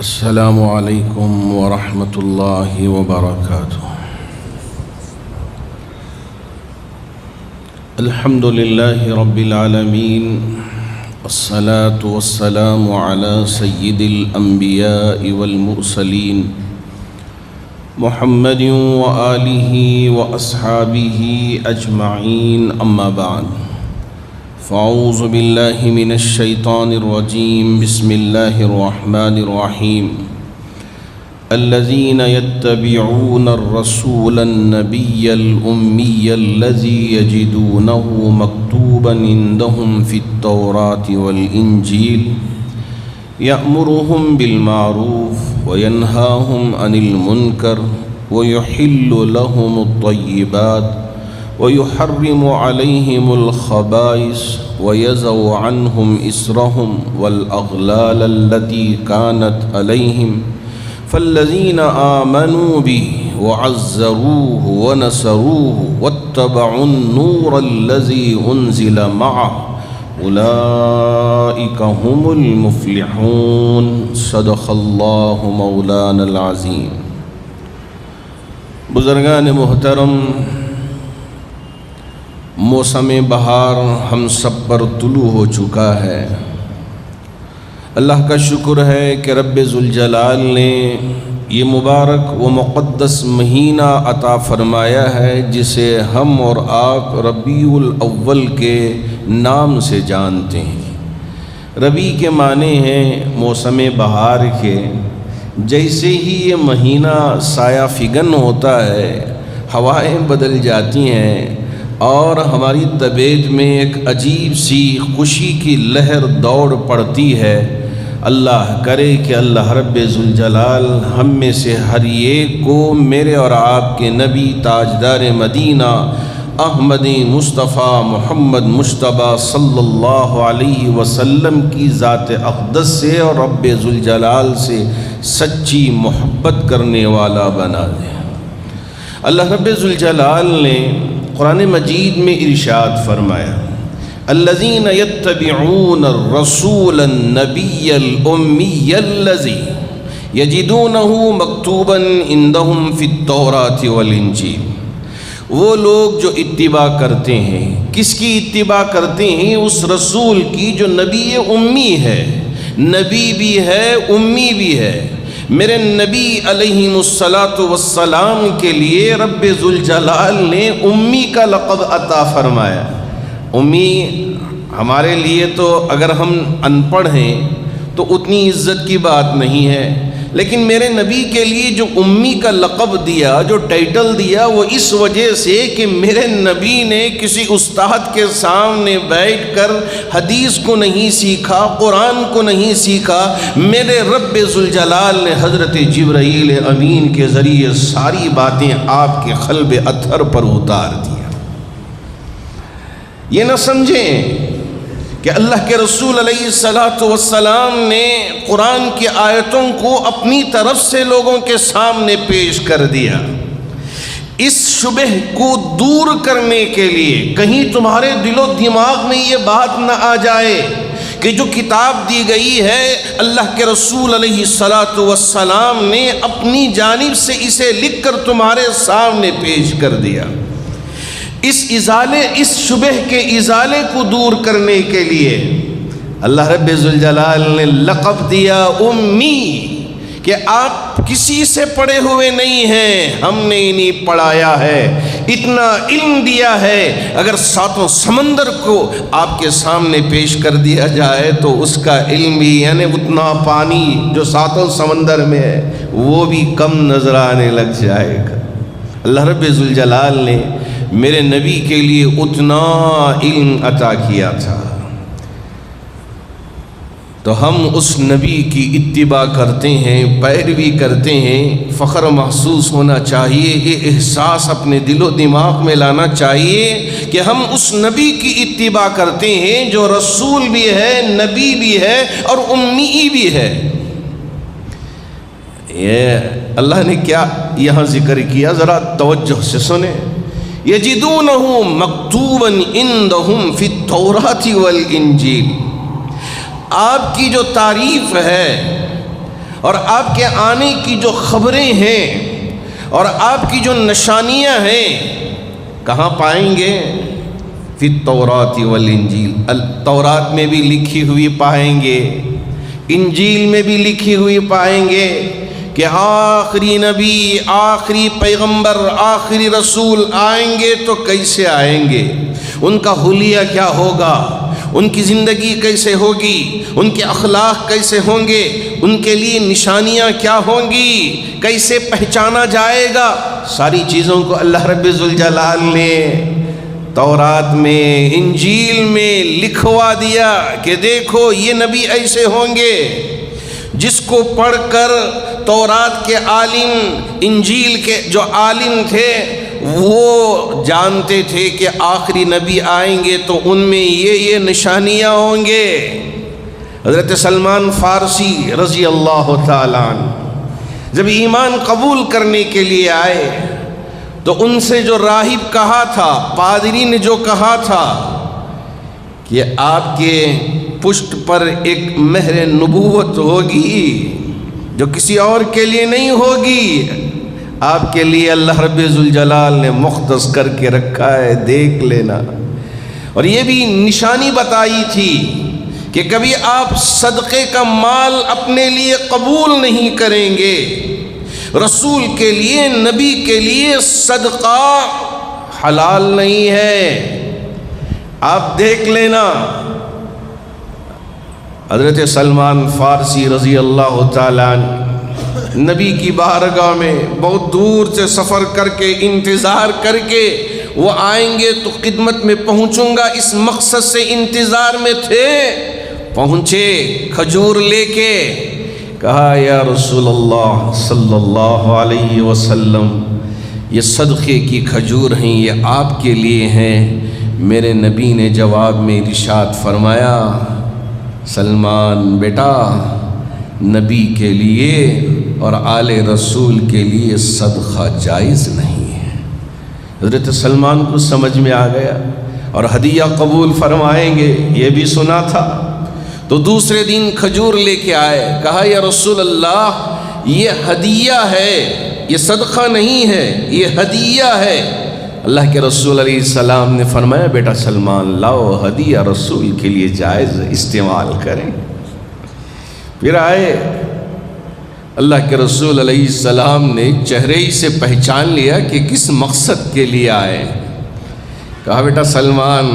السلام علیکم ورحمۃ اللہ وبرکاتہ۔ الحمد للہ رب العالمین، والصلاة والسلام علی سید الانبیاء والمرسلین، محمد وآلہ واصحابہ اجمعین، اما بعد، فاعوذ باللہ من الشیطان الرجیم، بسم اللہ الرحمن الرحیم۔ الذین یتبعون الرسول النبی الأمی الذی یجدونہ مکتوبا عندہم فی التوراة والانجیل یأمرہم بالمعروف وینہاہم عن المنکر ویحل لہم الطیبات وَيُحَرِّمُ عَلَيْهِمُ الْخَبَائِثَ وَيَضَعُ عَنْهُمْ إِصْرَهُمْ وَالْأَغْلَالَ الَّتِي كَانَتْ عَلَيْهِمْ فَالَّذِينَ آمَنُوا بِهِ وَعَزَّرُوهُ وَنَصَرُوهُ وَاتَّبَعُوا النُّورَ الَّذِي أُنزِلَ مَعَهُ أُولَئِكَ هُمُ الْمُفْلِحُونَ۔ صدق اللہ مولانا العظیم۔ بزرگان محترم، موسم بہار ہم سب پر طلوع ہو چکا ہے۔ اللہ کا شکر ہے کہ رب ذوالجلال نے یہ مبارک و مقدس مہینہ عطا فرمایا ہے جسے ہم اور آپ ربیع الاول کے نام سے جانتے ہیں۔ ربیع کے معنی ہیں موسم بہار کے۔ جیسے ہی یہ مہینہ سایہ فگن ہوتا ہے، ہوائیں بدل جاتی ہیں اور ہماری طبیعت میں ایک عجیب سی خوشی کی لہر دوڑ پڑتی ہے۔ اللہ کرے کہ اللہ رب ذوالجلال ہم میں سے ہر ایک کو میرے اور آپ کے نبی تاجدار مدینہ احمد مصطفیٰ محمد مجتبیٰ صلی اللہ علیہ وسلم کی ذات اقدس سے اور رب ذوالجلال سے سچی محبت کرنے والا بنا دے۔ اللہ رب ذوالجلال نے قرآن مجید میں ارشاد فرمایا، الذین یتبعون الرسول النبی الامی الذی یجدونہ مکتوبا عندہم فی التوراة والانجیل۔ وہ لوگ جو اتباع کرتے ہیں، کس کی اتباع کرتے ہیں؟ اس رسول کی جو نبی امی ہے، نبی بھی ہے امی بھی ہے۔ میرے نبی علیہ السلام کے لیے رب ذوالجلال نے امی کا لقب عطا فرمایا۔ امی ہمارے لیے تو اگر ہم ان پڑھ ہیں تو اتنی عزت کی بات نہیں ہے، لیکن میرے نبی کے لیے جو امی کا لقب دیا، جو ٹائٹل دیا، وہ اس وجہ سے کہ میرے نبی نے کسی استاد کے سامنے بیٹھ کر حدیث کو نہیں سیکھا، قرآن کو نہیں سیکھا۔ میرے رب ذوالجلال نے حضرت جبرائیل امین کے ذریعے ساری باتیں آپ کے قلب اطہر پر اتار دیا۔ یہ نہ سمجھیں کہ اللہ کے رسول علیہ السلام نے قرآن کی آیتوں کو اپنی طرف سے لوگوں کے سامنے پیش کر دیا۔ اس شبہ کو دور کرنے کے لیے کہیں تمہارے دل و دماغ میں یہ بات نہ آ جائے کہ جو کتاب دی گئی ہے اللہ کے رسول علیہ السلام نے اپنی جانب سے اسے لکھ کر تمہارے سامنے پیش کر دیا۔ اس شبہ کے ازالے کو دور کرنے کے لیے اللہ رب ذوالجلال نے لقب دیا امی، کہ آپ کسی سے پڑھے ہوئے نہیں ہیں، ہم نے انہیں پڑھایا ہے، اتنا علم دیا ہے۔ اگر ساتوں سمندر کو آپ کے سامنے پیش کر دیا جائے تو اس کا علم بھی، یعنی اتنا پانی جو ساتوں سمندر میں ہے، وہ بھی کم نظر آنے لگ جائے گا۔ اللہ رب ذوالجلال نے میرے نبی کے لیے اتنا علم عطا کیا تھا، تو ہم اس نبی کی اتباع کرتے ہیں، پیروی کرتے ہیں۔ فخر محسوس ہونا چاہیے، یہ احساس اپنے دل و دماغ میں لانا چاہیے کہ ہم اس نبی کی اتباع کرتے ہیں جو رسول بھی ہے، نبی بھی ہے اور امی بھی ہے۔ یہ اللہ نے کیا یہاں ذکر کیا، ذرا توجہ سے سنیں۔ یجدونہ مکتوبا عندہم فی التوراة والانجیل۔ آپ کی جو تعریف ہے اور آپ کے آنے کی جو خبریں ہیں اور آپ کی جو نشانیاں ہیں کہاں پائیں گے؟ فی التوراۃ والانجیل، تورات میں بھی لکھی ہوئی پائیں گے، انجیل میں بھی لکھی ہوئی پائیں گے کہ آخری نبی، آخری پیغمبر، آخری رسول آئیں گے تو کیسے آئیں گے، ان کا حلیہ کیا ہوگا، ان کی زندگی کیسے ہوگی، ان کے اخلاق کیسے ہوں گے، ان کے لیے نشانیاں کیا ہوں گی، کیسے پہچانا جائے گا، ساری چیزوں کو اللہ رب ذوالجلال نے تورات میں، انجیل میں لکھوا دیا کہ دیکھو یہ نبی ایسے ہوں گے، جس کو پڑھ کر تورات کے عالم، انجیل کے جو عالم تھے وہ جانتے تھے کہ آخری نبی آئیں گے تو ان میں یہ نشانیاں ہوں گے۔ حضرت سلمان فارسی رضی اللہ تعالیٰ عنہ جب ایمان قبول کرنے کے لیے آئے تو ان سے جو راہب کہا تھا، پادری نے جو کہا تھا کہ آپ کے پشت پر ایک مہر نبوت ہوگی جو کسی اور کے لیے نہیں ہوگی، آپ کے لیے اللہ رب ذوالجلال نے مختص کر کے رکھا ہے، دیکھ لینا۔ اور یہ بھی نشانی بتائی تھی کہ کبھی آپ صدقے کا مال اپنے لیے قبول نہیں کریں گے، رسول کے لیے، نبی کے لیے صدقہ حلال نہیں ہے، آپ دیکھ لینا۔ حضرت سلمان فارسی رضی اللہ تعالیٰ عنہ نبی کی بارگاہ میں بہت دور سے سفر کر کے، انتظار کر کے وہ آئیں گے تو خدمت میں پہنچوں گا، اس مقصد سے انتظار میں تھے۔ پہنچے کھجور لے کے، کہا یا رسول اللہ صلی اللہ علیہ وسلم یہ صدقے کی کھجور ہیں، یہ آپ کے لیے ہیں۔ میرے نبی نے جواب میں ارشاد فرمایا، سلمان بیٹا، نبی کے لیے اور آل رسول کے لیے صدقہ جائز نہیں ہے۔ حضرت سلمان کو سمجھ میں آ گیا اور ہدیہ قبول فرمائیں گے یہ بھی سنا تھا، تو دوسرے دن کھجور لے کے آئے، کہا یا رسول اللہ یہ ہدیہ ہے، یہ صدقہ نہیں ہے، یہ ہدیہ ہے۔ اللہ کے رسول علیہ السلام نے فرمایا بیٹا سلمان لاؤ، ہدیہ رسول کے لیے جائز، استعمال کریں۔ پھر آئے، اللہ کے رسول علیہ السلام نے چہرے ہی سے پہچان لیا کہ کس مقصد کے لیے آئے۔ کہا بیٹا سلمان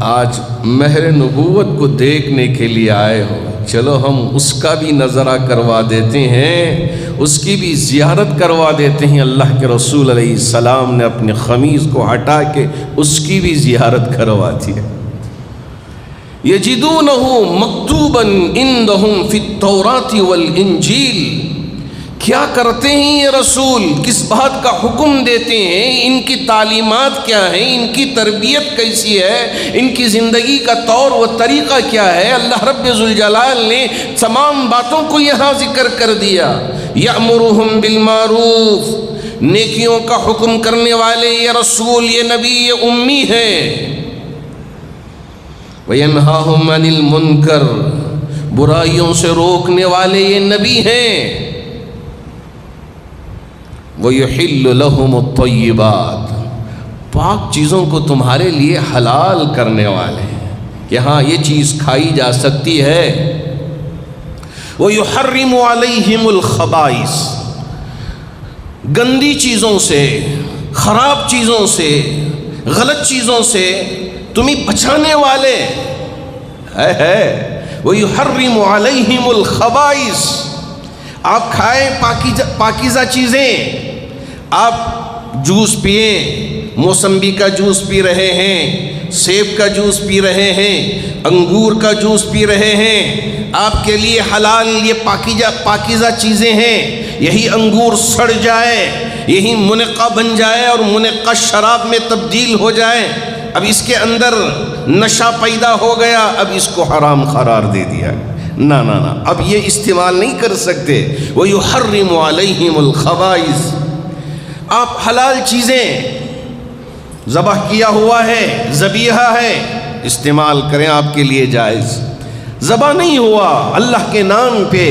آج مہر نبوت کو دیکھنے کے لیے آئے ہو، چلو ہم اس کا بھی نظرہ کروا دیتے ہیں، اس کی بھی زیارت کروا دیتے ہیں۔ اللہ کے رسول علیہ السلام نے اپنے خمیز کو ہٹا کے اس کی بھی زیارت کروا دی۔ یجدونہ مکتوبا عندہم فی التوراۃ والانجیل، کیا کرتے ہیں یہ رسول، کس بات کا حکم دیتے ہیں، ان کی تعلیمات کیا ہیں، ان کی تربیت کیسی ہے، ان کی زندگی کا طور و طریقہ کیا ہے۔ اللہ رب ذوالجلال نے تمام باتوں کو یہاں ذکر کر دیا۔ یأمرہم بالمعروف، نیکیوں کا حکم کرنے والے یہ رسول، یہ نبی، یہ امی ہیں۔ وینہاہم عن المنکر، برائیوں سے روکنے والے یہ نبی ہیں۔ وَيُحِلُّ لَهُمُ الطَّيِّبَاتِ، پاک چیزوں کو تمہارے لیے حلال کرنے والے ہیں کہ ہاں یہ چیز کھائی جا سکتی ہے۔ وَيُحَرِّمُ عَلَيْهِمُ الْخَبَائِثِ، گندی چیزوں سے، خراب چیزوں سے، غلط چیزوں سے تمہیں بچانے والے ہے۔ وَيُحَرِّمُ عَلَيْهِمُ الْخَبَائِثِ، آپ کھائیں پاکیزہ چیزیں، آپ جوس پئیں، موسمبی کا جوس پی رہے ہیں، سیب کا جوس پی رہے ہیں، انگور کا جوس پی رہے ہیں، آپ کے لیے حلال یہ پاکیزہ چیزیں ہیں۔ یہی انگور سڑ جائے، یہی منقع بن جائے اور منقع شراب میں تبدیل ہو جائے، اب اس کے اندر نشہ پیدا ہو گیا، اب اس کو حرام قرار دے دیا، نہ اب یہ استعمال نہیں کر سکتے۔ وَيُحَرِّمُ عَلَيْهِمُ الْخَبَائِثِ، آپ حلال چیزیں، ذبح کیا ہوا ہے، ذبیحہ ہے، استعمال کریں، آپ کے لیے جائز۔ ذبح نہیں ہوا اللہ کے نام پہ،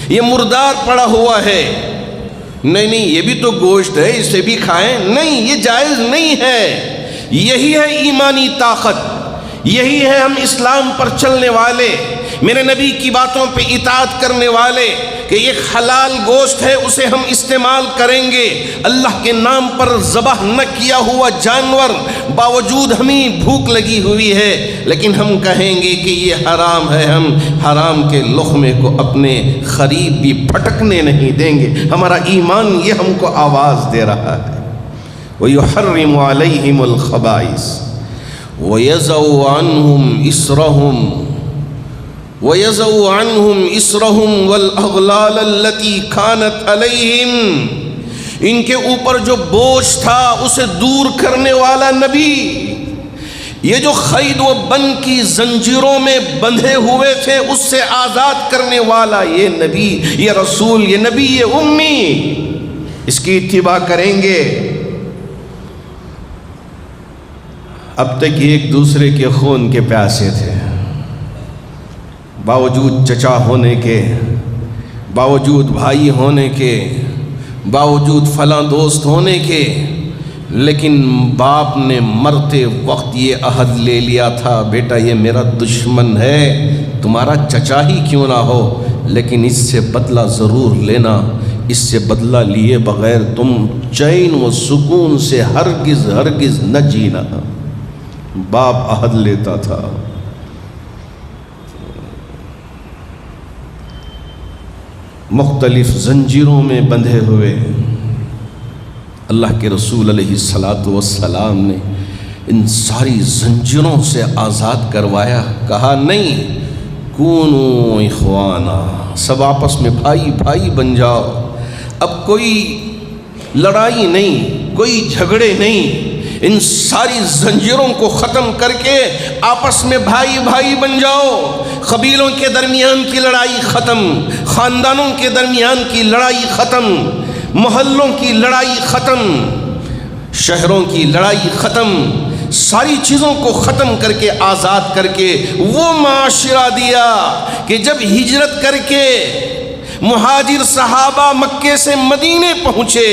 یہ مردار پڑا ہوا ہے، نہیں نہیں یہ بھی تو گوشت ہے، اسے بھی کھائیں، نہیں یہ جائز نہیں ہے۔ یہی ہے ایمانی طاقت، یہی ہے ہم اسلام پر چلنے والے، میرے نبی کی باتوں پہ اطاعت کرنے والے، کہ یہ حلال گوشت ہے اسے ہم استعمال کریں گے۔ اللہ کے نام پر ذبح نہ کیا ہوا جانور، باوجود ہمیں بھوک لگی ہوئی ہے لیکن ہم کہیں گے کہ یہ حرام ہے، ہم حرام کے لقمے کو اپنے قریب بھی پھٹکنے نہیں دیں گے۔ ہمارا ایمان یہ ہم کو آواز دے رہا ہے۔ وَيُحَرِّمُ عَلَيْهِمُ الْخَبَائِثَ وَيَضَعُ عَنْهُمْ إِصْرَهُمْ وَيَضَعُ عَنْهُمْ إِصْرَهُمْ وَالْأَغْلَالَ الَّتِي كَانَتْ عَلَيْهِمْ، ان کے اوپر جو بوجھ تھا اسے دور کرنے والا نبی، یہ جو قید و بند کی زنجیروں میں بندھے ہوئے تھے اس سے آزاد کرنے والا یہ نبی، یہ رسول، یہ نبی، یہ امی، اس کی اتباع کریں گے۔ اب تک ایک دوسرے کے خون کے پیاسے تھے، باوجود چچا ہونے کے، باوجود بھائی ہونے کے، باوجود فلاں دوست ہونے کے، لیکن باپ نے مرتے وقت یہ عہد لے لیا تھا، بیٹا یہ میرا دشمن ہے، تمہارا چچا ہی کیوں نہ ہو لیکن اس سے بدلہ ضرور لینا، اس سے بدلہ لیے بغیر تم چین و سکون سے ہرگز ہرگز نہ جینا۔ باپ عہد لیتا تھا۔ مختلف زنجیروں میں بندھے ہوئے اللہ کے رسول علیہ السلام نے ان ساری زنجیروں سے آزاد کروایا، کہا نہیں کونوا اخوانا، سب آپس میں بھائی بھائی بن جاؤ، اب کوئی لڑائی نہیں، کوئی جھگڑے نہیں، ان ساری زنجیروں کو ختم کر کے آپس میں بھائی بھائی بن جاؤ۔ قبیلوں کے درمیان کی لڑائی ختم، خاندانوں کے درمیان کی لڑائی ختم، محلوں کی لڑائی ختم، شہروں کی لڑائی ختم، ساری چیزوں کو ختم کر کے آزاد کر کے وہ معاشرہ دیا کہ جب ہجرت کر کے مہاجر صحابہ مکے سے مدینے پہنچے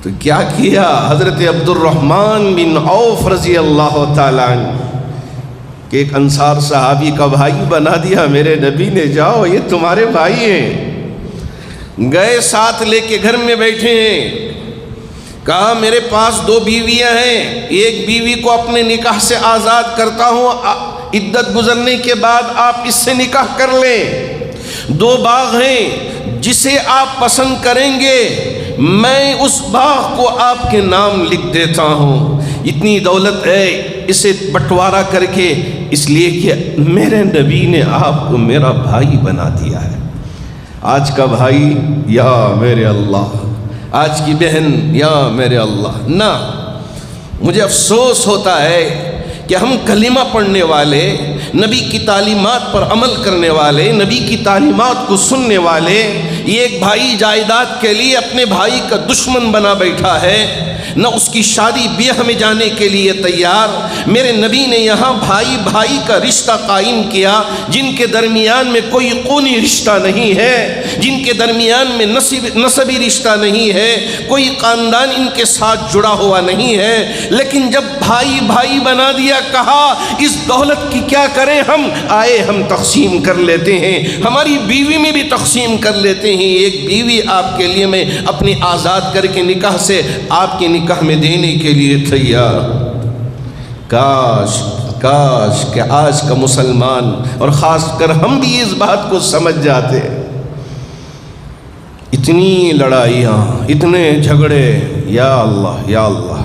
تو کیا کیا؟ حضرت عبد الرحمن بن عوف رضی اللہ تعالیٰ عنہ کہ ایک انصار صحابی کا بھائی بنا دیا، میرے نبی نے جاؤ یہ تمہارے بھائی ہیں، گئے ساتھ لے کے گھر میں بیٹھے ہیں، کہا میرے پاس 2 بیویاں ہیں، ایک بیوی کو اپنے نکاح سے آزاد کرتا ہوں، عدت گزرنے کے بعد آپ اس سے نکاح کر لیں، 2 باغ ہیں جسے آپ پسند کریں گے میں اس باغ کو آپ کے نام لکھ دیتا ہوں، اتنی دولت ہے اسے بٹوارا کر کے، اس لیے کہ میرے نبی نے آپ کو میرا بھائی بنا دیا ہے۔ آج کا بھائی یا میرے اللہ، آج کی بہن یا میرے اللہ، نہ مجھے افسوس ہوتا ہے کہ ہم کلمہ پڑھنے والے، نبی کی تعلیمات پر عمل کرنے والے، نبی کی تعلیمات کو سننے والے، یہ ایک بھائی جائیداد کے لیے اپنے بھائی کا دشمن بنا بیٹھا ہے، نہ اس کی شادی بیاہ میں جانے کے لیے تیار۔ میرے نبی نے یہاں بھائی بھائی کا رشتہ قائم کیا، جن کے درمیان میں کوئی خونی رشتہ نہیں ہے، جن کے درمیان میں نسبی رشتہ نہیں ہے، کوئی خاندان ان کے ساتھ جڑا ہوا نہیں ہے، لیکن جب بھائی بھائی بنا دیا، کہا اس دولت کی کیا کریں، ہم آئے ہم تقسیم کر لیتے ہیں، ہماری بیوی میں بھی تقسیم کر لیتے ہیں، ایک بیوی آپ کے لیے میں اپنی آزاد کر کے نکاح سے آپ کے نکاح میں دینے کے لیے تیار۔ کاش کاش کہ آج کا مسلمان اور خاص کر ہم بھی اس بات کو سمجھ جاتے، اتنی لڑائیاں، اتنے جھگڑے، یا اللہ یا اللہ،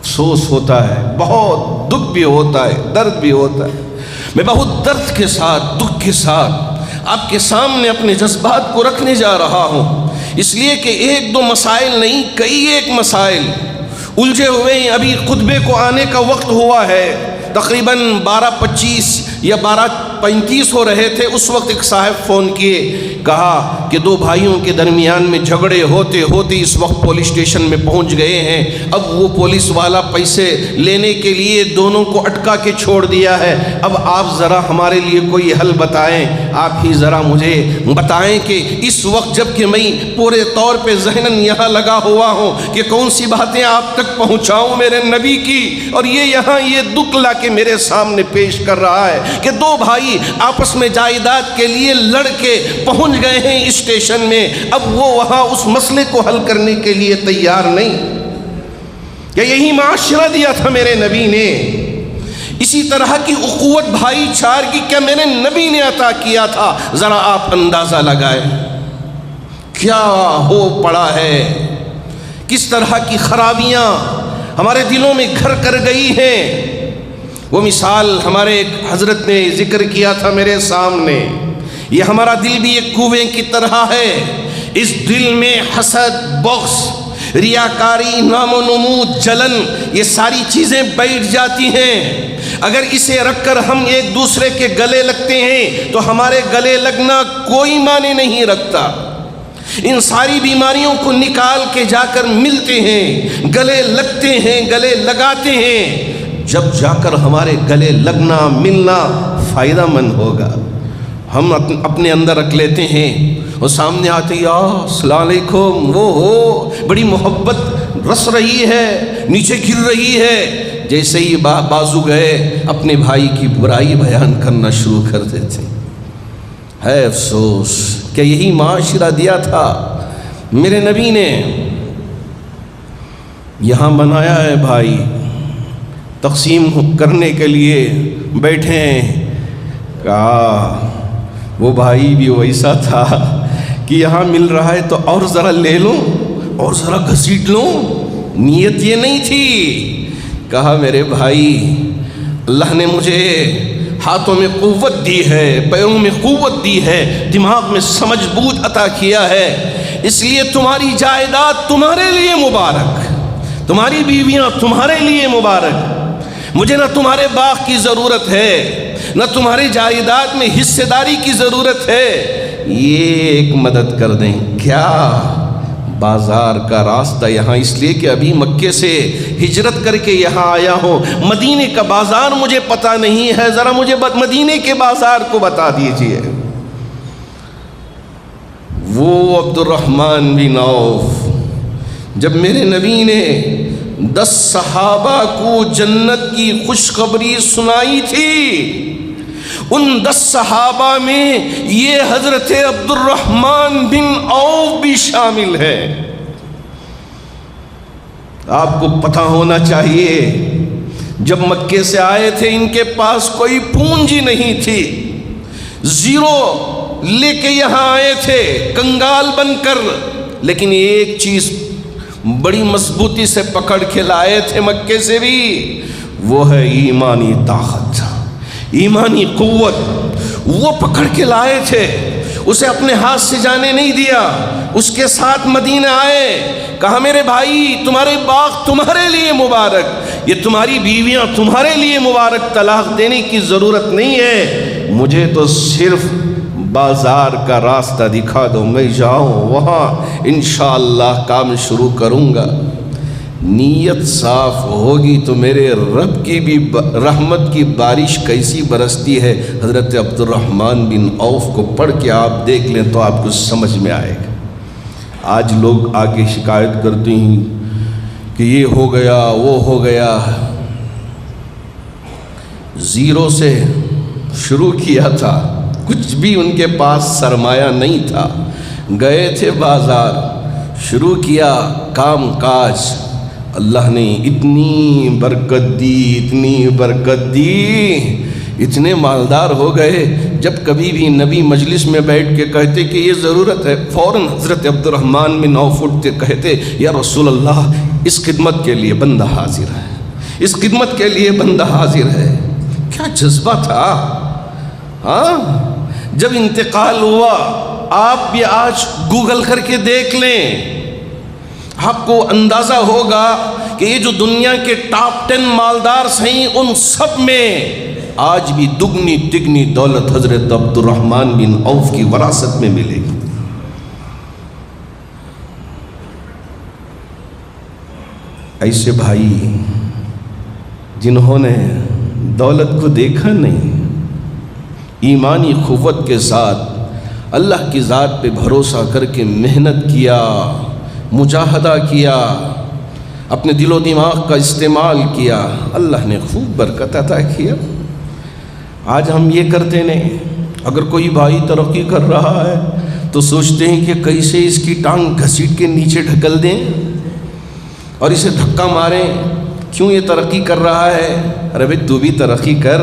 افسوس ہوتا ہے، بہت دکھ بھی ہوتا ہے، درد بھی ہوتا ہے۔ میں بہت درد کے ساتھ، دکھ کے ساتھ آپ کے سامنے اپنے جذبات کو رکھنے جا رہا ہوں، اس لیے کہ 1-2 مسائل نہیں، کئی ایک مسائل الجھے ہوئے ہیں۔ ابھی خطبے کو آنے کا وقت ہوا ہے، تقریباً 12:25 یا 12:35 ہو رہے تھے، اس وقت ایک صاحب فون کیے، کہا کہ 2 بھائیوں کے درمیان میں جھگڑے ہوتے ہوتے اس وقت پولیس اسٹیشن میں پہنچ گئے ہیں، اب وہ پولیس والا پیسے لینے کے لیے دونوں کو اٹکا کے چھوڑ دیا ہے، اب آپ ذرا ہمارے لیے کوئی حل بتائیں، آپ ہی ذرا مجھے بتائیں کہ اس وقت جب کہ میں پورے طور پہ ذہناً یہاں لگا ہوا ہوں کہ کون سی باتیں آپ تک پہنچاؤں میرے نبی کی، اور یہ یہاں یہ دکھ لا کے میرے سامنے پیش کر رہا ہے کہ 2 بھائی آپس میں جائیداد کے لیے لڑ کے پہنچ گئے ہیں اسٹیشن میں، اب وہ وہاں اس مسئلے کو حل کرنے کے لیے تیار نہیں۔ کہ یہی معاشرہ دیا تھا میرے نبی نے، اسی طرح کی اخوت بھائی چار کی کیا میرے نبی نے عطا کیا تھا، ذرا آپ اندازہ لگائیں کیا ہو پڑا ہے، کس طرح کی خرابیاں ہمارے دلوں میں گھر کر گئی ہیں۔ وہ مثال ہمارے ایک حضرت نے ذکر کیا تھا میرے سامنے، یہ ہمارا دل بھی ایک کنویں کی طرح ہے، اس دل میں حسد، بغض، ریاکاری، نام و نمود، جلن، یہ ساری چیزیں بیٹھ جاتی ہیں۔ اگر اسے رکھ کر ہم ایک دوسرے کے گلے لگتے ہیں تو ہمارے گلے لگنا کوئی معنی نہیں رکھتا۔ ان ساری بیماریوں کو نکال کے جا کر ملتے ہیں، گلے لگتے ہیں، گلے لگاتے ہیں، جب جا کر ہمارے گلے لگنا ملنا فائدہ مند ہوگا۔ ہم اپنے اندر رکھ لیتے ہیں اور سامنے آتے یا السلام علیکم، وہ ہو بڑی محبت رس رہی ہے، نیچے گر رہی ہے، جیسے ہی بازو گئے اپنے بھائی کی برائی بیان کرنا شروع کر دیتے۔ ہے افسوس کہ یہی معاشرہ دیا تھا میرے نبی نے، یہاں بنایا ہے بھائی، تقسیم کرنے کے لیے بیٹھے ہیں۔ کہا وہ بھائی بھی ویسا تھا کہ یہاں مل رہا ہے تو اور ذرا لے لوں اور ذرا گھسیٹ لوں، نیت یہ نہیں تھی۔ کہا میرے بھائی اللہ نے مجھے ہاتھوں میں قوت دی ہے، پیروں میں قوت دی ہے، دماغ میں سمجھ بوجھ عطا کیا ہے، اس لیے تمہاری جائیداد تمہارے لیے مبارک، تمہاری بیویاں تمہارے لیے مبارک، مجھے نہ تمہارے باغ کی ضرورت ہے، نہ تمہاری جائیداد میں حصے داری کی ضرورت ہے، یہ ایک مدد کر دیں۔ کیا بازار کا راستہ یہاں اس لیے کہ ابھی مکے سے ہجرت کر کے یہاں آیا ہوں، مدینے کا بازار مجھے پتہ نہیں ہے، ذرا مجھے مدینے کے بازار کو بتا دیجئے۔ وہ عبد الرحمن بن عوف جب میرے نبی نے 10 صحابہ کو جنت کی خوشخبری سنائی تھی، ان 10 صحابہ میں یہ حضرت عبد الرحمن بن عوف بھی شامل ہے۔ آپ کو پتہ ہونا چاہیے جب مکے سے آئے تھے ان کے پاس کوئی پونجی نہیں تھی، زیرو لے کے یہاں آئے تھے کنگال بن کر، لیکن ایک چیز بڑی مضبوطی سے پکڑ کے لائے تھے مکے سے بھی، وہ ہے ایمانی طاقت، ایمانی قوت، وہ پکڑ کے لائے تھے، اسے اپنے ہاتھ سے جانے نہیں دیا، اس کے ساتھ مدینہ آئے، کہا میرے بھائی تمہارے باغ تمہارے لیے مبارک، یہ تمہاری بیویاں تمہارے لیے مبارک، طلاق دینے کی ضرورت نہیں ہے، مجھے تو صرف بازار کا راستہ دکھا دو، میں جاؤں وہاں انشاءاللہ کام شروع کروں گا۔ نیت صاف ہوگی تو میرے رب کی بھی رحمت کی بارش کیسی برستی ہے، حضرت عبد الرحمن بن عوف کو پڑھ کے آپ دیکھ لیں تو آپ کو سمجھ میں آئے گا۔ آج لوگ آگے شکایت کرتے ہیں کہ یہ ہو گیا وہ ہو گیا، زیرو سے شروع کیا تھا، کچھ بھی ان کے پاس سرمایہ نہیں تھا، گئے تھے بازار، شروع کیا کام کاج، اللہ نے اتنی برکت دی، اتنی برکت دی، اتنے مالدار ہو گئے، جب کبھی بھی نبی مجلس میں بیٹھ کے کہتے کہ یہ ضرورت ہے، فوراً حضرت عبد الرحمن بن عوف اٹھتے کہتے یا رسول اللہ اس خدمت کے لیے بندہ حاضر ہے، اس خدمت کے لیے بندہ حاضر ہے۔ کیا جذبہ تھا، ہاں؟ جب انتقال ہوا، آپ بھی آج گوگل کر کے دیکھ لیں، آپ کو اندازہ ہوگا کہ یہ جو دنیا کے ٹاپ 10 مالدار ہیں ان سب میں آج بھی دگنی تگنی دولت حضرت عبد الرحمن بن عوف کی وراثت میں ملے گی۔ ایسے بھائی جنہوں نے دولت کو دیکھا نہیں، ایمانی قوت کے ساتھ اللہ کی ذات پہ بھروسہ کر کے محنت کیا، مجاہدہ کیا، اپنے دل و دماغ کا استعمال کیا، اللہ نے خوب برکت عطا کیا۔ آج ہم یہ کرتے نہیں، اگر کوئی بھائی ترقی کر رہا ہے تو سوچتے ہیں کہ کیسے اس کی ٹانگ گھسیٹ کے نیچے ڈھکل دیں اور اسے دھکا ماریں، کیوں یہ ترقی کر رہا ہے؟ ارے بھائی تو بھی ترقی کر،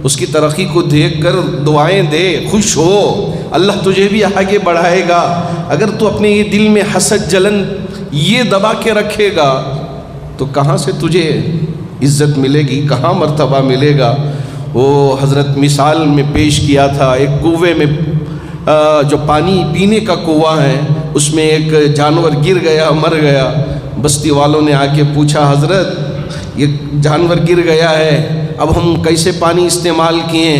اس کی ترقی کو دیکھ کر دعائیں دے، خوش ہو، اللہ تجھے بھی آگے بڑھائے گا۔ اگر تو اپنے یہ دل میں حسد جلن یہ دبا کے رکھے گا تو کہاں سے تجھے عزت ملے گی، کہاں مرتبہ ملے گا؟ وہ حضرت مثال میں پیش کیا تھا، ایک کنویں میں جو پانی پینے کا کنواں ہے اس میں ایک جانور گر گیا، مر گیا۔ بستی والوں نے آ کے پوچھا، حضرت یہ جانور گر گیا ہے، اب ہم کیسے پانی استعمال کیے؟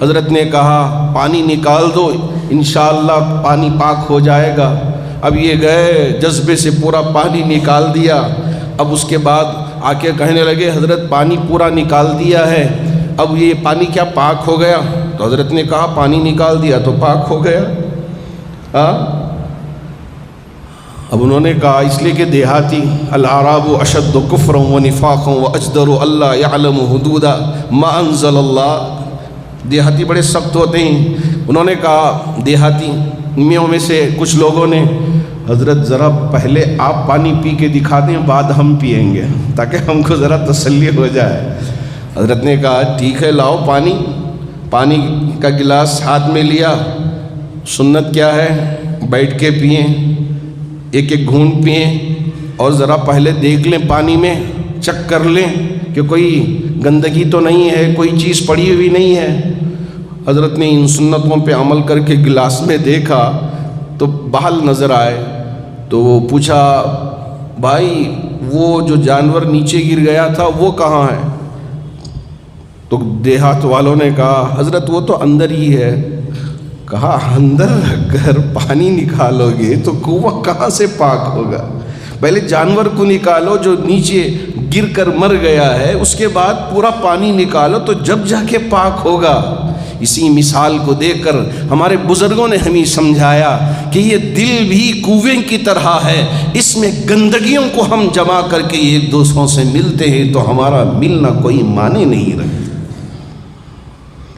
حضرت نے کہا پانی نکال دو، انشاءاللہ پانی پاک ہو جائے گا۔ اب یہ گئے جذبے سے پورا پانی نکال دیا۔ اب اس کے بعد آ کے کہنے لگے حضرت پانی پورا نکال دیا ہے، اب یہ پانی کیا پاک ہو گیا؟ تو حضرت نے کہا پانی نکال دیا تو پاک ہو گیا۔ اب انہوں نے کہا اس لیے کہ دیہاتی الاعراب اشد کفرا و نفاقا و اجدر اللہ یعلم حدود ما انزل اللہ، دیہاتی بڑے سخت ہوتے ہیں۔ انہوں نے کہا دیہاتی میوں میں سے کچھ لوگوں نے، حضرت ذرا پہلے آپ پانی پی کے دکھا دیں بعد ہم پئیں گے تاکہ ہم کو ذرا تسلی ہو جائے۔ حضرت نے کہا ٹھیک ہے لاؤ پانی کا گلاس ہاتھ میں لیا۔ سنت کیا ہے؟ بیٹھ کے پئیں، ایک ایک گھونٹ پئیں اور ذرا پہلے دیکھ لیں پانی میں، چیک کر لیں کہ کوئی گندگی تو نہیں ہے، کوئی چیز پڑی ہوئی نہیں ہے۔ حضرت نے ان سنتوں پہ عمل کر کے گلاس میں دیکھا تو بال نظر آئے، تو وہ پوچھا بھائی وہ جو جانور نیچے گر گیا تھا وہ کہاں ہے؟ تو دیہات والوں نے کہا حضرت وہ تو اندر ہی ہے۔ کہا اندر اگر پانی نکالو گے تو کنواں کہاں سے پاک ہوگا؟ پہلے جانور کو نکالو جو نیچے گر کر مر گیا ہے، اس کے بعد پورا پانی نکالو تو جب جا کے پاک ہوگا۔ اسی مثال کو دیکھ کر ہمارے بزرگوں نے ہمیں سمجھایا کہ یہ دل بھی کنویں کی طرح ہے، اس میں گندگیوں کو ہم جمع کر کے ایک دوسروں سے ملتے ہیں تو ہمارا ملنا کوئی معنی نہیں رکھتا۔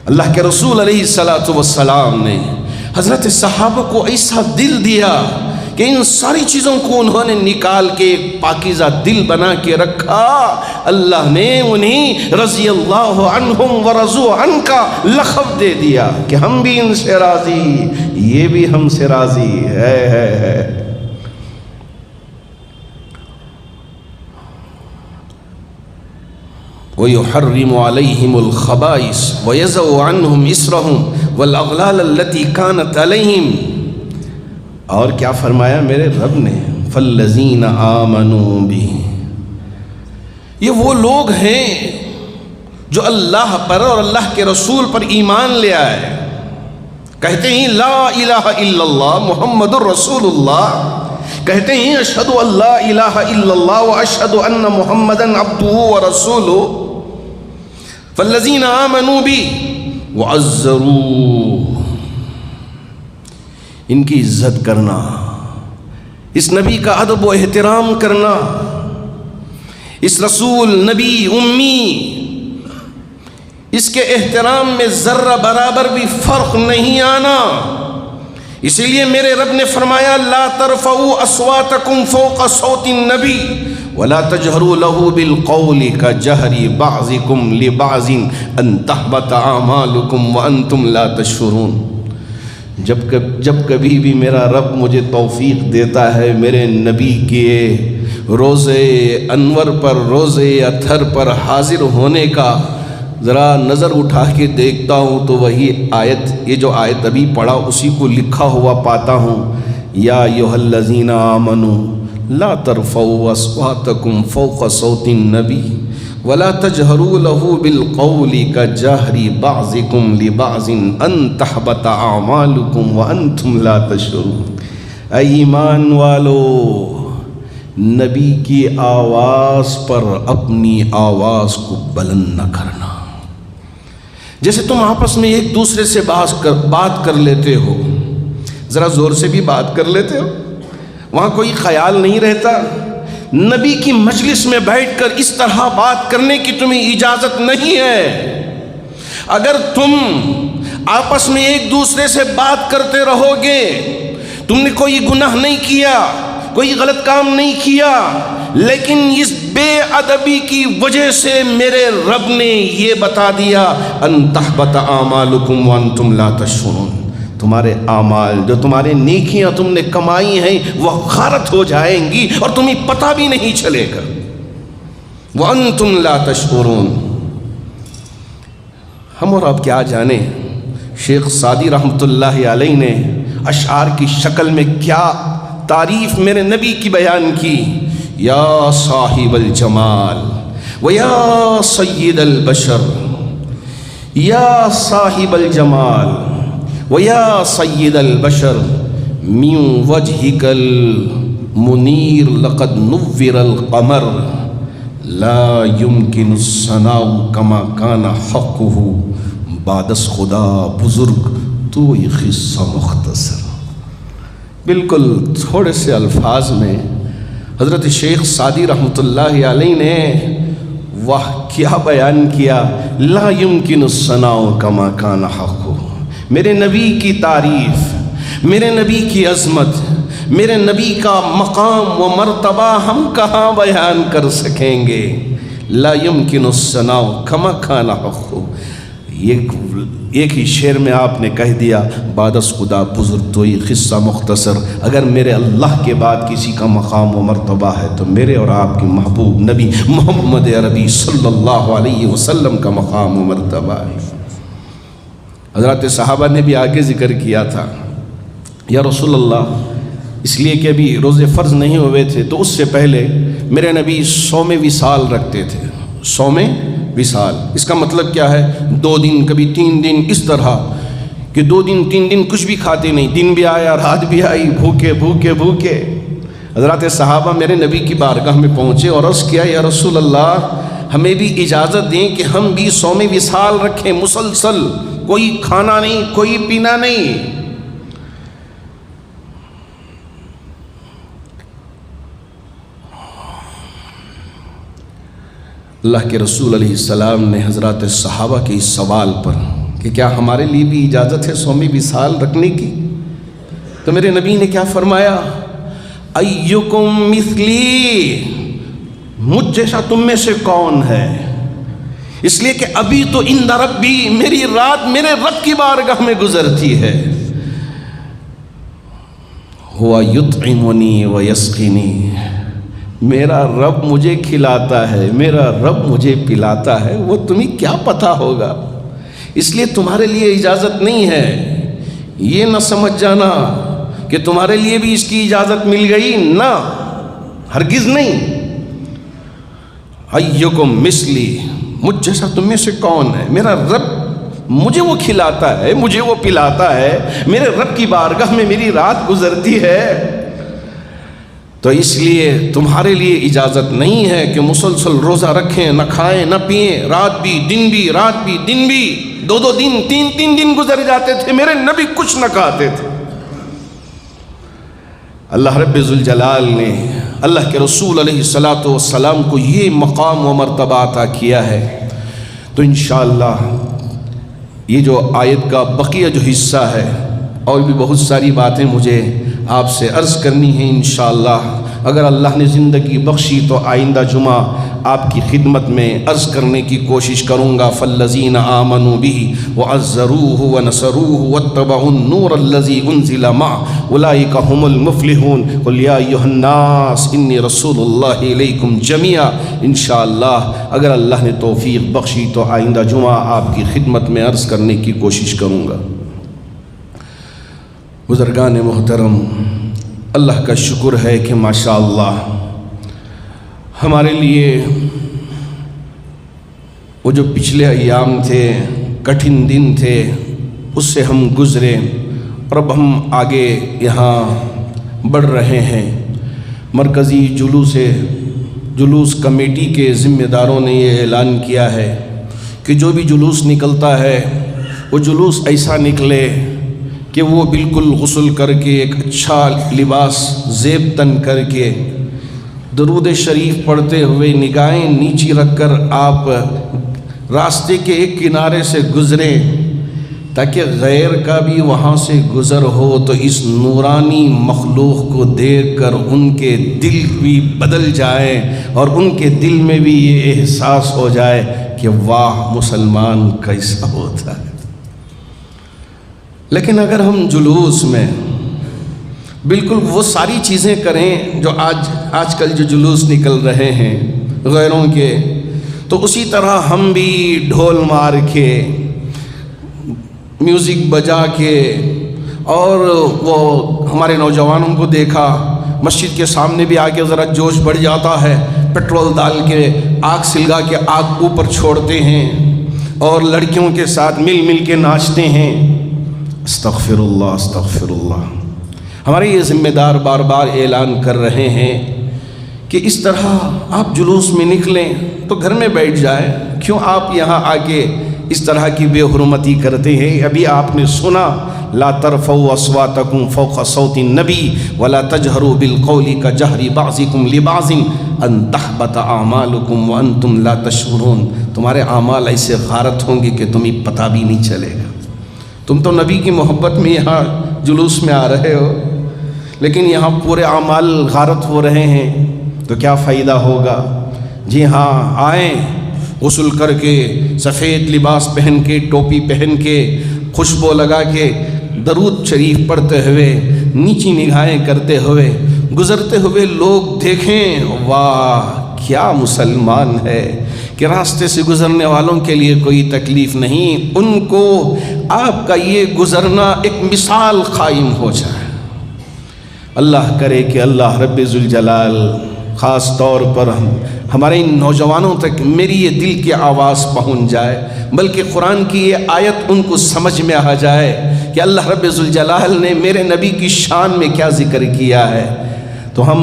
اللہ کے رسول علیہ السلام نے حضرت صحابہ کو ایسا دل دیا کہ ان ساری چیزوں کو انہوں نے نکال کے ایک پاکیزہ دل بنا کے رکھا۔ اللہ نے انہیں رضی اللہ عنہم ورضوا عنہ کا لقب دے دیا کہ ہم بھی ان سے راضی، یہ بھی ہم سے راضی ہے۔ وَيُحَرِّمُ عَلَيْهِمُ الْخَبَائِثَ وَيَضَعُ عَنْهُمْ إِصْرَهُمْ وَالْأَغْلَالَ الَّتِي كَانَتْ عَلَيْهِمْ۔ اور کیا فرمایا میرے رب نے؟ فَالَّذِينَ آمَنُوا بِهِ، یہ وہ لوگ ہیں جو اللہ پر اور اللہ کے رسول پر ایمان لے آئے، کہتے ہیں لا الہ الا اللہ محمد الرسول اللہ، کہتے ہیں اشہد ان لا الہ الا اللہ واشہد ان محمدًا عبدہ ورسولہ۔ فالذین آمنوا بی وعزروہ، ان کی عزت کرنا، اس نبی کا ادب و احترام کرنا، اس رسول نبی امی، اس کے احترام میں ذرہ برابر بھی فرق نہیں آنا۔ اسی لیے میرے رب نے فرمایا لا ترفعوا اصواتکم فوق صوت النبی ولا تجہروا له بالقول كجہر بعضکم لبعض ان تحبط اعمالکم وانتم لا تشعرون۔ جب کبھی بھی میرا رب مجھے توفیق دیتا ہے میرے نبی کے روزے انور پر، روزے اطہر پر حاضر ہونے کا، ذرا نظر اٹھا کے دیکھتا ہوں تو وہی آیت، یہ جو آیت ابھی پڑھا اسی کو لکھا ہوا پاتا ہوں، یا ایھا الذین آمنوا لا ترفعوا اصواتکم فوق صوت النبی ولا تجہروا له بالقول کجہر بعضکم لبعض ان تحبط اعمالکم وانتم لا تشعرون۔ اے ایمان والو، نبی کی آواز پر اپنی آواز کو بلند نہ کرنا۔ جیسے تم آپس میں ایک دوسرے سے بات کر لیتے ہو، ذرا زور سے بھی بات کر لیتے ہو، وہاں کوئی خیال نہیں رہتا۔ نبی کی مجلس میں بیٹھ کر اس طرح بات کرنے کی تمہیں اجازت نہیں ہے۔ اگر تم آپس میں ایک دوسرے سے بات کرتے رہو گے، تم نے کوئی گناہ نہیں کیا، کوئی غلط کام نہیں کیا، لیکن اس بے ادبی کی وجہ سے میرے رب نے یہ بتا دیا ان تحبط اعمالکم وانتم لا تشعرون، تمہارے اعمال، جو تمہارے نیکیاں تم نے کمائی ہیں، وہ غارت ہو جائیں گی اور تمہیں پتہ بھی نہیں چلے گا۔ وانتم لا تشعرون۔ ہم اور آپ کیا جانے شیخ سعدی رحمۃ اللہ علیہ نے اشعار کی شکل میں کیا تعریف میرے نبی کی بیان کی۔ یا صاحب الجمال و یا سید البشر، یا صاحب الجمال و یا سید البشر، من وجهک المنیر لقد نور القمر، لا يمكن الثناء كما كان حقه، بعد از خدا بزرگ تو یہ قصہ مختصر۔ بالکل تھوڑے سے الفاظ میں حضرت شیخ سعدی رحمۃ اللہ علیہ نے وہ کیا بیان کیا، لا يمكن الثناء كما كان حقه۔ میرے نبی کی تعریف، میرے نبی کی عظمت، میرے نبی کا مقام و مرتبہ ہم کہاں بیان کر سکیں گے؟ لا يمكن الثناء كما كان حقه۔ ایک ہی شعر میں آپ نے کہہ دیا، بعد از خدا بزرگ تو یہ قصہ مختصر۔ اگر میرے اللہ کے بعد کسی کا مقام و مرتبہ ہے تو میرے اور آپ کے محبوب نبی محمد عربی صلی اللہ علیہ وسلم کا مقام و مرتبہ ہے۔ حضرات صحابہ نے بھی آگے ذکر کیا تھا، یا رسول اللہ، اس لیے کہ ابھی روزے فرض نہیں ہوئے تھے تو اس سے پہلے میرے نبی صوم وصال رکھتے تھے۔ صوم وصال اس کا مطلب کیا ہے؟ 2 دن، کبھی 3 دن، اس طرح کہ 2 دن 3 دن کچھ بھی کھاتے نہیں، دن بھی آیا رات بھی آئی، بھوکے بھوکے بھوکے۔ حضرات صحابہ میرے نبی کی بارگاہ میں پہنچے اور عرض کیا، یا رسول اللہ، ہمیں بھی اجازت دیں کہ ہم بھی صوم وصال رکھیں، مسلسل، کوئی کھانا نہیں، کوئی پینا نہیں۔ اللہ کے رسول علیہ السلام نے حضرات صحابہ کے اس سوال پر کہ کیا ہمارے لیے بھی اجازت ہے صوم وصال رکھنے کی، تو میرے نبی نے کیا فرمایا، ایکم مثلی، مجھ جیسا تم میں سے کون ہے؟ اس لیے کہ ابھی تو عند ربی، میری رات میرے رب کی بارگاہ میں گزرتی ہے۔ ہوا یطعمنی و یسقینی، میرا رب مجھے کھلاتا ہے، میرا رب مجھے پلاتا ہے، وہ تمہیں کیا پتہ ہوگا؟ اس لیے تمہارے لیے اجازت نہیں ہے۔ یہ نہ سمجھ جانا کہ تمہارے لیے بھی اس کی اجازت مل گئی، نہ، ہرگز نہیں۔ ایکم مثلی، مجھ جیسا تم میں سے کون ہے؟ میرا رب مجھے وہ کھلاتا ہے، مجھے وہ پلاتا ہے، میرے رب کی بارگاہ میں میری رات گزرتی ہے، تو اس لیے تمہارے لیے اجازت نہیں ہے کہ مسلسل روزہ رکھیں، نہ کھائیں نہ پئیں، رات بھی دن بھی، رات بھی دن بھی، 2 دن 3 دن گزر جاتے تھے، میرے نبی کچھ نہ کھاتے تھے۔ اللہ رب ذوالجلال نے اللہ کے رسول علیہ السلام کو یہ مقام و مرتبہ عطا کیا ہے۔ تو انشاءاللہ یہ جو آیت کا بقیہ جو حصہ ہے، اور بھی بہت ساری باتیں مجھے آپ سے عرض کرنی ہیں انشاءاللہ، اگر اللہ نے زندگی بخشی تو آئندہ جمعہ آپ کی خدمت میں عرض کرنے کی کوشش کروں گا۔ فالذین آمنوا بہ وعزروہ ونصروہ واتبعوا النور الذی انزل معہ اولئک هم المفلحون قل یا ایھا الناس انی رسول اللہ الیکم جمیعا۔ انشاءاللہ اگر اللہ نے توفیق بخشی تو آئندہ جمعہ آپ کی خدمت میں عرض کرنے کی کوشش کروں گا۔ بزرگان محترم، اللہ کا شکر ہے کہ ماشاءاللہ ہمارے لیے وہ جو پچھلے ایام تھے، کٹھن دن تھے، اس سے ہم گزرے اور اب ہم آگے یہاں بڑھ رہے ہیں۔ مرکزی جلوس کمیٹی کے ذمہ داروں نے یہ اعلان کیا ہے کہ جو بھی جلوس نکلتا ہے وہ جلوس ایسا نکلے کہ وہ بالکل غسل کر کے ایک اچھا لباس زیب تن کر کے درود شریف پڑھتے ہوئے نگاہیں نیچی رکھ کر آپ راستے کے ایک کنارے سے گزریں، تاکہ غیر کا بھی وہاں سے گزر ہو تو اس نورانی مخلوق کو دیکھ کر ان کے دل بھی بدل جائیں اور ان کے دل میں بھی یہ احساس ہو جائے کہ واہ مسلمان کیسا ہوتا ہے۔ لیکن اگر ہم جلوس میں بالکل وہ ساری چیزیں کریں جو آج کل جو جلوس نکل رہے ہیں غیروں کے، تو اسی طرح ہم بھی ڈھول مار کے، میوزک بجا کے، اور وہ ہمارے نوجوانوں کو دیکھا مسجد کے سامنے بھی آ کے ذرا جوش بڑھ جاتا ہے، پیٹرول ڈال کے آگ سلگا کے آگ اوپر چھوڑتے ہیں اور لڑکیوں کے ساتھ مل کے ناچتے ہیں۔ استغفر اللہ استغفر اللہ۔ ہمارے یہ ذمہ دار بار بار اعلان کر رہے ہیں کہ اس طرح آپ جلوس میں نکلیں تو گھر میں بیٹھ جائیں، کیوں آپ یہاں آ کے اس طرح کی بے حرمتی کرتے ہیں؟ ابھی آپ نے سنا لا ترفعوا اصواتکم فوق صوت النبی ولا تجہروا بالقول کجہر بعضکم لبعض ان تحبط اعمالکم وانتم لا تشعرون۔ تمہارے اعمال ایسے غارت ہوں گے کہ تمہیں پتہ بھی نہیں چلے گا۔ تم تو نبی کی محبت میں یہاں جلوس میں آ رہے ہو، لیکن یہاں پورے اعمال غارت ہو رہے ہیں، تو کیا فائدہ ہوگا؟ جی ہاں، آئیں غسل کر کے، سفید لباس پہن کے، ٹوپی پہن کے، خوشبو لگا کے، درود شریف پڑھتے ہوئے، نیچی نگاہیں کرتے ہوئے گزرتے ہوئے لوگ دیکھیں واہ کیا مسلمان ہے، کہ راستے سے گزرنے والوں کے لیے کوئی تکلیف نہیں، ان کو آپ کا یہ گزرنا ایک مثال قائم ہو جائے۔ اللہ کرے کہ اللہ رب ذوالجلال خاص طور پر ہمارے ان نوجوانوں تک میری یہ دل کی آواز پہنچ جائے، بلکہ قرآن کی یہ آیت ان کو سمجھ میں آ جائے کہ اللہ رب ذوالجلال نے میرے نبی کی شان میں کیا ذکر کیا ہے، تو ہم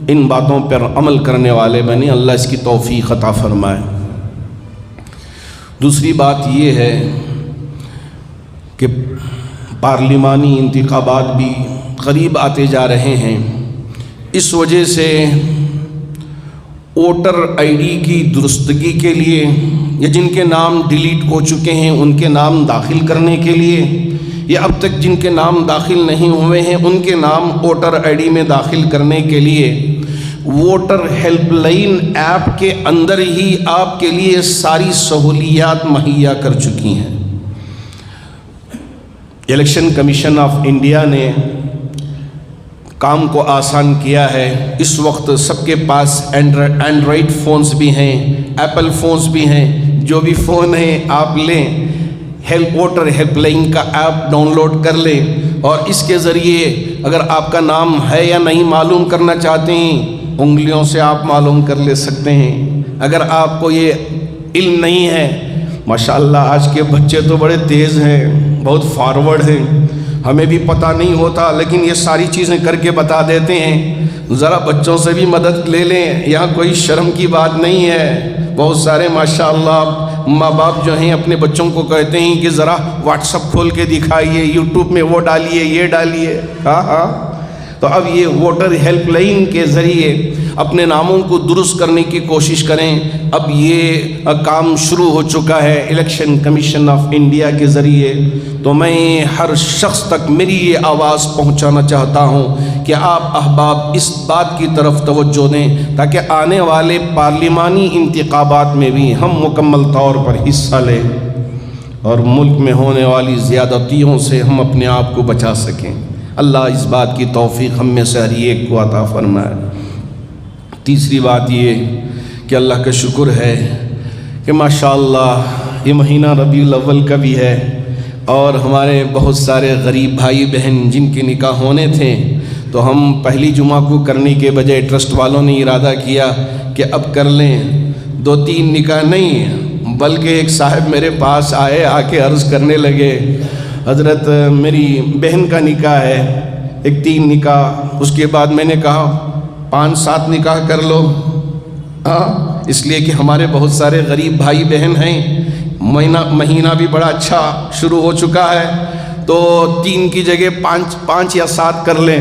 ان باتوں پر عمل کرنے والے بنیں۔ اللہ اس کی توفیق عطا فرمائے۔ دوسری بات یہ ہے کہ پارلیمانی انتخابات بھی قریب آتے جا رہے ہیں، اس وجہ سے ووٹر آئی ڈی کی درستگی کے لیے یا جن کے نام ڈیلیٹ ہو چکے ہیں ان کے نام داخل کرنے کے لیے، یا اب تک جن کے نام داخل نہیں ہوئے ہیں ان کے نام ووٹر آئی ڈی میں داخل کرنے کے لیے ووٹر ہیلپ لائن ایپ کے اندر ہی آپ کے لیے ساری سہولیات مہیا کر چکی ہیں۔ الیکشن کمیشن آف انڈیا نے کام کو آسان کیا ہے۔ اس وقت سب کے پاس اینڈرائڈ فونز بھی ہیں، ایپل فونز بھی ہیں، جو بھی فون ہیں آپ لیں، ووٹر ہیلپ لائن کا ایپ ڈاؤن لوڈ کر لیں، اور اس کے ذریعے اگر آپ کا نام ہے یا نہیں معلوم کرنا چاہتے ہیں انگلیوں سے آپ معلوم کر لے سکتے ہیں۔ اگر آپ کو یہ علم نہیں ہے، ماشاءاللہ آج کے بچے تو بڑے تیز ہیں، بہت فارورڈ ہیں، ہمیں بھی پتہ نہیں ہوتا لیکن یہ ساری چیزیں کر کے بتا دیتے ہیں۔ ذرا بچوں سے بھی مدد لے لیں، یہاں کوئی شرم کی بات نہیں ہے۔ بہت سارے ماشاءاللہ ماں باپ جو ہیں اپنے بچوں کو کہتے ہیں کہ ذرا واٹس اپ کھول کے دکھائیے، یوٹیوب میں وہ ڈالیے، یہ ڈالیے۔ ہاں تو اب یہ ووٹر ہیلپ لائن کے ذریعے اپنے ناموں کو درست کرنے کی کوشش کریں۔ اب یہ کام شروع ہو چکا ہے الیکشن کمیشن آف انڈیا کے ذریعے۔ تو میں ہر شخص تک میری یہ آواز پہنچانا چاہتا ہوں کہ آپ احباب اس بات کی طرف توجہ دیں تاکہ آنے والے پارلیمانی انتخابات میں بھی ہم مکمل طور پر حصہ لیں اور ملک میں ہونے والی زیادتیوں سے ہم اپنے آپ کو بچا سکیں۔ اللہ اس بات کی توفیق ہم میں سے ہر ایک کو عطا فرمائے۔ تیسری بات یہ کہ اللہ کا شکر ہے کہ ماشاءاللہ یہ مہینہ ربیع الاول کا بھی ہے، اور ہمارے بہت سارے غریب بھائی بہن جن کے نکاح ہونے تھے تو ہم پہلی جمعہ کو کرنے کے بجائے ٹرسٹ والوں نے ارادہ کیا کہ اب کر لیں، 2-3 نکاح نہیں بلکہ ایک صاحب میرے پاس آئے، آ کے عرض کرنے لگے حضرت میری بہن کا نکاح ہے، ایک 3 نکاح، اس کے بعد میں نے کہا 5-7 نکاح کر لو، اس لیے کہ ہمارے بہت سارے غریب بھائی بہن ہیں، مہینہ بھی بڑا اچھا شروع ہو چکا ہے، تو 3 کی جگہ 5 یا 7 کر لیں۔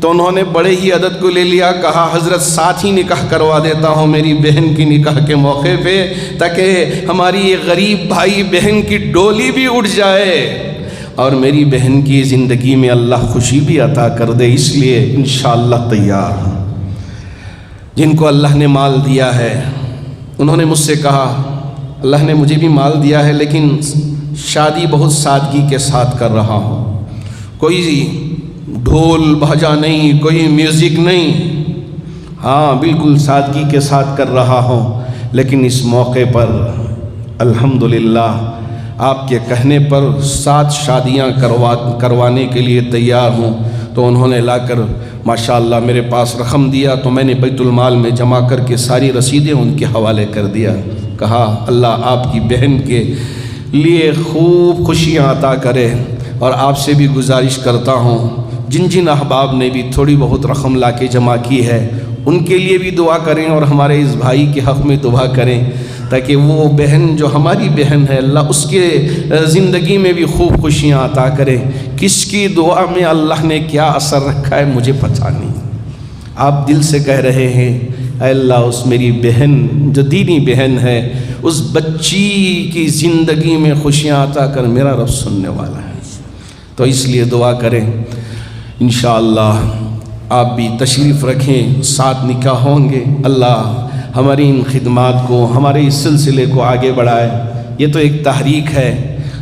تو انہوں نے بڑے ہی عدد کو لے لیا، کہا حضرت 7 ہی نکاح کروا دیتا ہوں میری بہن کی نکاح کے موقع پہ، تاکہ ہماری یہ غریب بھائی بہن کی ڈولی بھی اٹھ جائے اور میری بہن کی زندگی میں اللہ خوشی بھی عطا کر دے، اس لیے انشاءاللہ تیار ہوں۔ جن کو اللہ نے مال دیا ہے انہوں نے مجھ سے کہا اللہ نے مجھے بھی مال دیا ہے لیکن شادی بہت سادگی کے ساتھ کر رہا ہوں، کوئی ڈھول بھجا نہیں، کوئی میوزک نہیں، ہاں بالکل سادگی کے ساتھ کر رہا ہوں، لیکن اس موقع پر الحمدللہ آپ کے کہنے پر 7 شادیاں کروانے کے لیے تیار ہوں۔ تو انہوں نے لا کر ماشاءاللہ میرے پاس رقم دیا، تو میں نے بیت المال میں جمع کر کے ساری رسیدیں ان کے حوالے کر دیا، کہا اللہ آپ کی بہن کے لیے خوب خوشیاں عطا کرے، اور آپ سے بھی گزارش کرتا ہوں جن احباب نے بھی تھوڑی بہت رقم لا کے جمع کی ہے ان کے لیے بھی دعا کریں، اور ہمارے اس بھائی کے حق میں دعا کریں تاکہ وہ بہن جو ہماری بہن ہے اللہ اس کے زندگی میں بھی خوب خوشیاں عطا کرے۔ کس کی دعا میں اللہ نے کیا اثر رکھا ہے مجھے پتہ نہیں، آپ دل سے کہہ رہے ہیں اے اللہ اس میری بہن جو دینی بہن ہے اس بچی کی زندگی میں خوشیاں عطا کر، میرا رب سننے والا ہے۔ تو اس لیے دعا کریں، انشاءاللہ آپ بھی تشریف رکھیں، 7 نکاح ہوں گے، اللہ ہماری ان خدمات کو، ہمارے اس سلسلے کو آگے بڑھائے۔ یہ تو ایک تحریک ہے،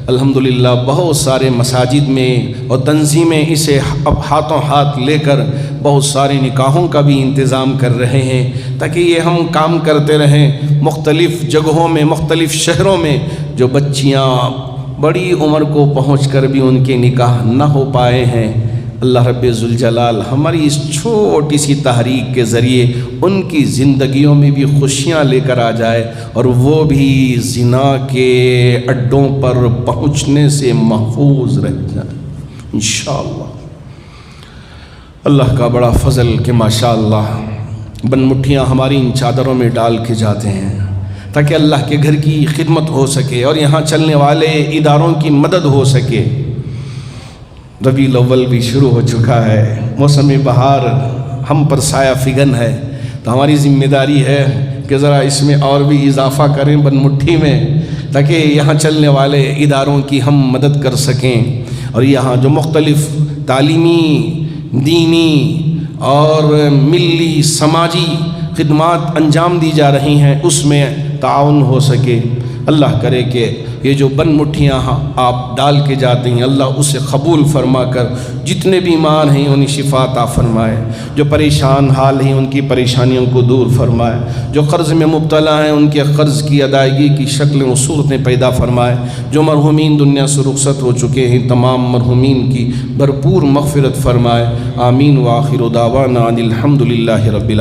الحمدللہ بہت سارے مساجد میں اور تنظیمیں اسے اب ہاتھوں ہاتھ لے کر بہت سارے نکاحوں کا بھی انتظام کر رہے ہیں، تاکہ یہ ہم کام کرتے رہیں مختلف جگہوں میں، مختلف شہروں میں جو بچیاں بڑی عمر کو پہنچ کر بھی ان کے نکاح نہ ہو پائے ہیں، اللہ رب ذوالجلال ہماری اس چھوٹی سی تحریک کے ذریعے ان کی زندگیوں میں بھی خوشیاں لے کر آ جائے، اور وہ بھی زنا کے اڈوں پر پہنچنے سے محفوظ رہ جائے انشاءاللہ۔ اللہ کا بڑا فضل کہ ماشاءاللہ بن مٹھیاں ہماری ان چادروں میں ڈال کے جاتے ہیں تاکہ اللہ کے گھر کی خدمت ہو سکے اور یہاں چلنے والے اداروں کی مدد ہو سکے۔ ربیع الاول بھی شروع ہو چکا ہے، موسم بہار ہم پر سایہ فگن ہے، تو ہماری ذمہ داری ہے کہ ذرا اس میں اور بھی اضافہ کریں بن مٹھی میں، تاکہ یہاں چلنے والے اداروں کی ہم مدد کر سکیں، اور یہاں جو مختلف تعلیمی، دینی اور ملی سماجی خدمات انجام دی جا رہی ہیں اس میں تعاون ہو سکے۔ اللہ کرے کہ یہ جو بن مٹھیاں آپ ڈال کے جاتے ہیں اللہ اسے قبول فرما کر جتنے بیمار ہیں انہیں شفا عطا فرمائے، جو پریشان حال ہیں ان کی پریشانیوں کو دور فرمائے، جو قرض میں مبتلا ہیں ان کے قرض کی ادائیگی کی شکلیں و صورتیں پیدا فرمائے، جو مرحومین دنیا سے رخصت ہو چکے ہیں تمام مرحومین کی بھرپور مغفرت فرمائے۔ آمین وآخر دعوانا ان الحمد للہ رب العالمین۔